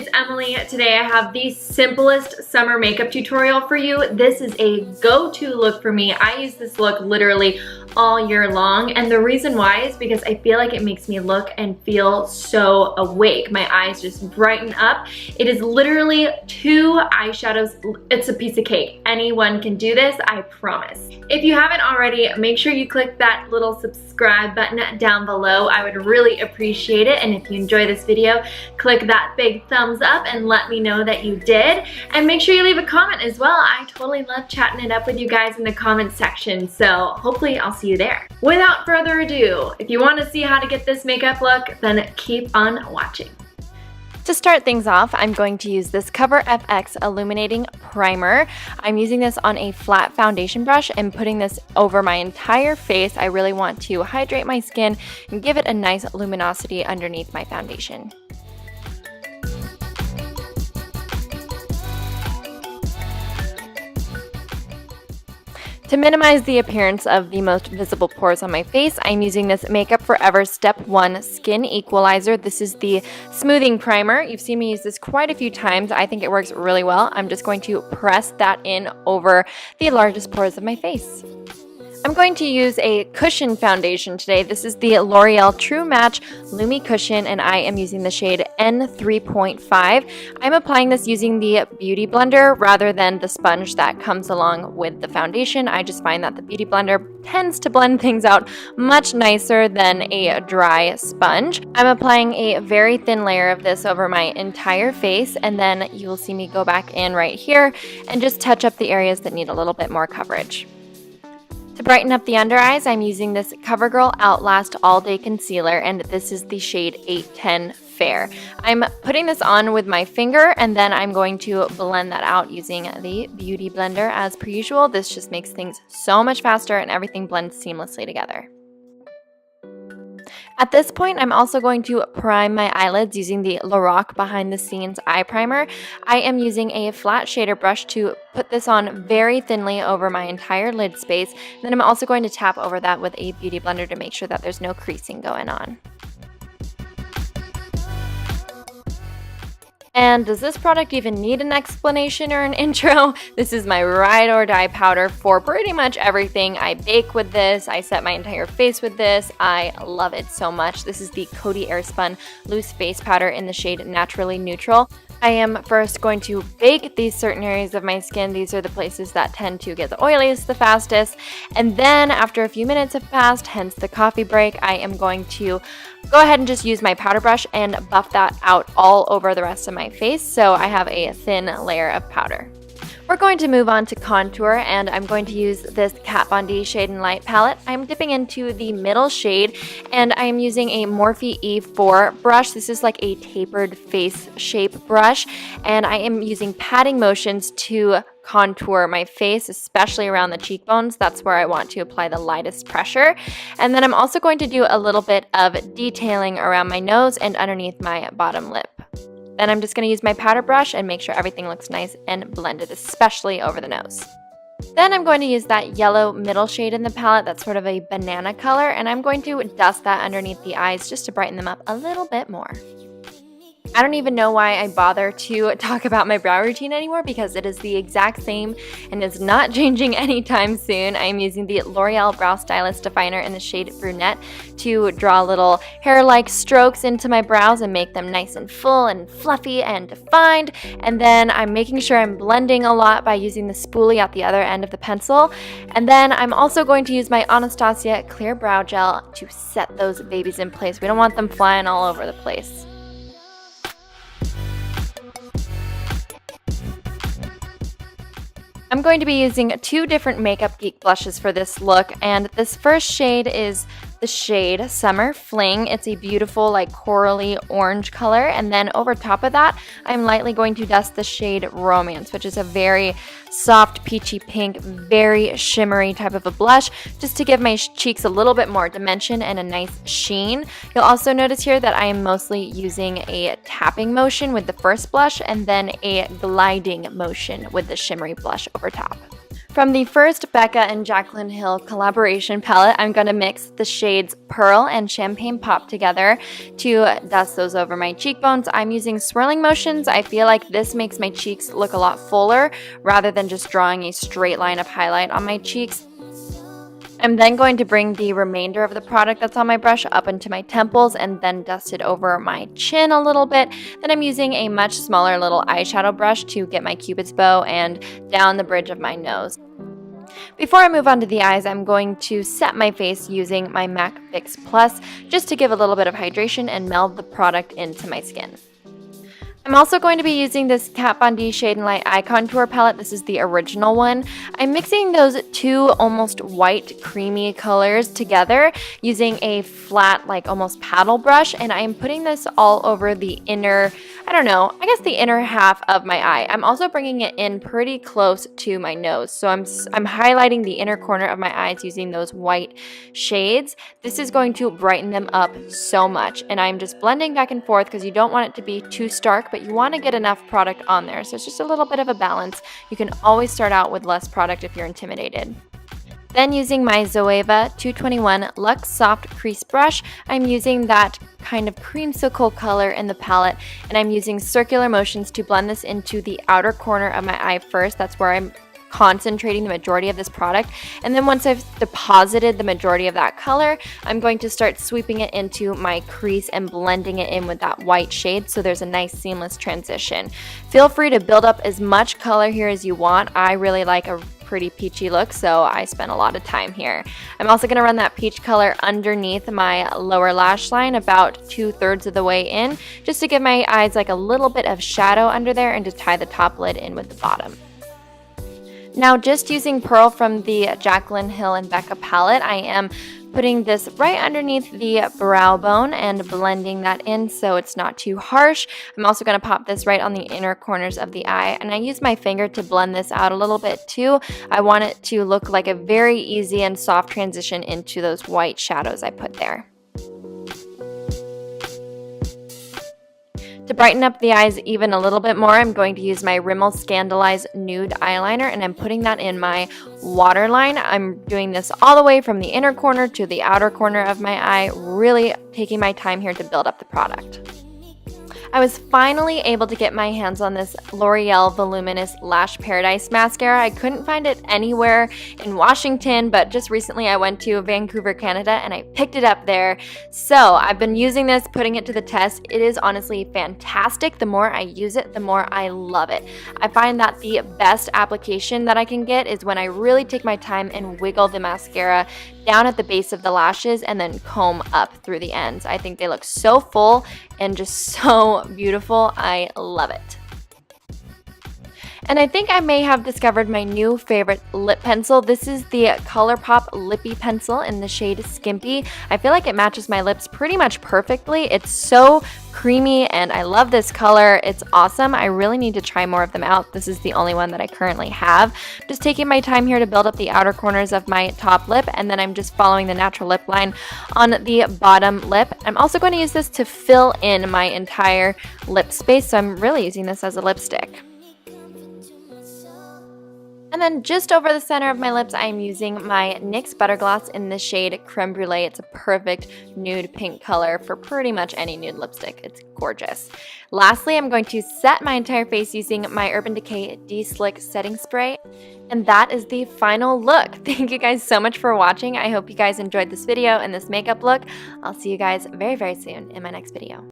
it's Emily. Today I have the simplest summer makeup tutorial for you. This is a go-to look for me. I use this look literally all year long, and the reason why is because I feel like it makes me look and feel so awake. My eyes just brighten up. It is literally 2 eyeshadows. It's a piece of cake. Anyone can do this, I promise. If you haven't already, make sure you click that little subscribe button down below. I would really appreciate it, and if you enjoy this video, click that big thumbs up and let me know that you did. And make sure you leave a comment as well. I totally love chatting it up with you guys in the comment section, so hopefully I'll see you there. Without further ado, if you want to see how to get this makeup look, then keep on watching. To start things off, I'm going to use this Cover FX Illuminating Primer. I'm using this on a flat foundation brush and putting this over my entire face. I really want to hydrate my skin and give it a nice luminosity underneath my foundation. To minimize the appearance of the most visible pores on my face, I'm using this Makeup Forever Step 1 Skin Equalizer. This is the smoothing primer. You've seen me use this quite a few times. I think it works really well. I'm just going to press that in over the largest pores of my face. I'm going to use a cushion foundation today. This is the L'Oreal True Match Lumi Cushion, and I am using the shade N3.5. I'm applying this using the Beauty Blender rather than the sponge that comes along with the foundation. I just find that the Beauty Blender tends to blend things out much nicer than a dry sponge. I'm applying a very thin layer of this over my entire face, and then you will see me go back in right here and just touch up the areas that need a little bit more coverage. To brighten up the under eyes, I'm using this CoverGirl Outlast All Day Concealer, and this is the shade 810 Fair. I'm putting this on with my finger, and then I'm going to blend that out using the Beauty Blender as per usual. This just makes things so much faster and everything blends seamlessly together. At this point, I'm also going to prime my eyelids using the Lorac Behind the Scenes Eye Primer. I am using a flat shader brush to put this on very thinly over my entire lid space. Then I'm also going to tap over that with a Beauty Blender to make sure that there's no creasing going on. And does this product even need an explanation or an intro? This is my ride or die powder for pretty much everything. I bake with this, I set my entire face with this. I love it so much. This is the Coty Airspun Loose Face Powder in the shade Naturally Neutral. I am first going to bake these certain areas of my skin. These are the places that tend to get the oiliest the fastest. And then after a few minutes have passed, hence the coffee break, I am going to go ahead and just use my powder brush and buff that out all over the rest of my face so I have a thin layer of powder. We're going to move on to contour, and I'm going to use this Kat Von D Shade and Light palette. I'm dipping into the middle shade, and I'm using a Morphe E4 brush. This is like a tapered face shape brush, and I am using patting motions to contour my face, especially around the cheekbones. That's where I want to apply the lightest pressure. And then I'm also going to do a little bit of detailing around my nose and underneath my bottom lip. Then I'm just going to use my powder brush and make sure everything looks nice and blended, especially over the nose. Then I'm going to use that yellow middle shade in the palette that's sort of a banana color, and I'm going to dust that underneath the eyes just to brighten them up a little bit more. I don't even know why I bother to talk about my brow routine anymore because it is the exact same and is not changing anytime soon. I'm using the L'Oreal Brow Stylist Definer in the shade Brunette to draw little hair-like strokes into my brows and make them nice and full and fluffy and defined. And then I'm making sure I'm blending a lot by using the spoolie at the other end of the pencil. And then I'm also going to use my Anastasia Clear Brow Gel to set those babies in place. We don't want them flying all over the place. I'm going to be using 2 different Makeup Geek blushes for this look, and this first shade is the shade Summer Fling. It's a beautiful like corally orange color, and then over top of that I'm lightly going to dust the shade Romance, which is a very soft peachy pink, very shimmery type of a blush, just to give my cheeks a little bit more dimension and a nice sheen. You'll also notice here that I am mostly using a tapping motion with the first blush and then a gliding motion with the shimmery blush over top. From the first Becca and Jaclyn Hill collaboration palette, I'm going to mix the shades Pearl and Champagne Pop together to dust those over my cheekbones. I'm using swirling motions. I feel like this makes my cheeks look a lot fuller rather than just drawing a straight line of highlight on my cheeks. I'm then going to bring the remainder of the product that's on my brush up into my temples and then dust it over my chin a little bit. Then I'm using a much smaller little eyeshadow brush to get my cupid's bow and down the bridge of my nose. Before I move on to the eyes, I'm going to set my face using my MAC Fix Plus just to give a little bit of hydration and meld the product into my skin. I'm also going to be using this Kat Von D Shade and Light Eye Contour palette. This is the original one. I'm mixing those two almost white creamy colors together using a flat, like almost paddle brush, and I'm putting this all over the inner, I guess the inner half of my eye. I'm also bringing it in pretty close to my nose, so I'm highlighting the inner corner of my eyes using those white shades. This is going to brighten them up so much, and I'm just blending back and forth because you don't want it to be too stark, but you want to get enough product on there, so it's just a little bit of a balance. You can always start out with less product if you're intimidated. Then using my Zoeva 221 Luxe Soft Crease Brush, I'm using that kind of creamsicle color in the palette, and I'm using circular motions to blend this into the outer corner of my eye first. That's where I'm concentrating the majority of this product, and then once I've deposited the majority of that color, I'm going to start sweeping it into my crease and blending it in with that white shade so there's a nice seamless transition. Feel free to build up as much color here as you want. I really like a pretty peachy look, so I spent a lot of time here. I'm also going to run that peach color underneath my lower lash line about 2/3 of the way in, just to give my eyes like a little bit of shadow under there and to tie the top lid in with the bottom. Now, just using Pearl from the Jaclyn Hill and Becca palette, I am putting this right underneath the brow bone and blending that in so it's not too harsh. I'm also going to pop this right on the inner corners of the eye, and I use my finger to blend this out a little bit too. I want it to look like a very easy and soft transition into those white shadows I put there. To brighten up the eyes even a little bit more, I'm going to use my Rimmel Scandaleyes Nude Eyeliner, and I'm putting that in my waterline. I'm doing this all the way from the inner corner to the outer corner of my eye, really taking my time here to build up the product. I was finally able to get my hands on this L'Oreal Voluminous Lash Paradise mascara. I couldn't find it anywhere in Washington, but just recently I went to Vancouver, Canada, and I picked it up there. So I've been using this, putting it to the test. It is honestly fantastic. The more I use it, the more I love it. I find that the best application that I can get is when I really take my time and wiggle the mascara down at the base of the lashes and then comb up through the ends. I think they look so full and just so beautiful. I love it. And I think I may have discovered my new favorite lip pencil. This is the ColourPop Lippy Pencil in the shade Skimpy. I feel like it matches my lips pretty much perfectly. It's so creamy and I love this color. It's awesome. I really need to try more of them out. This is the only one that I currently have. Just taking my time here to build up the outer corners of my top lip, and then I'm just following the natural lip line on the bottom lip. I'm also going to use this to fill in my entire lip space, so I'm really using this as a lipstick. And then just over the center of my lips, I'm using my NYX Butter Gloss in the shade Creme Brulee. It's a perfect nude pink color for pretty much any nude lipstick. It's gorgeous. Lastly, I'm going to set my entire face using my Urban Decay De-Slick Setting Spray. And that is the final look. Thank you guys so much for watching. I hope you guys enjoyed this video and this makeup look. I'll see you guys very, very soon in my next video.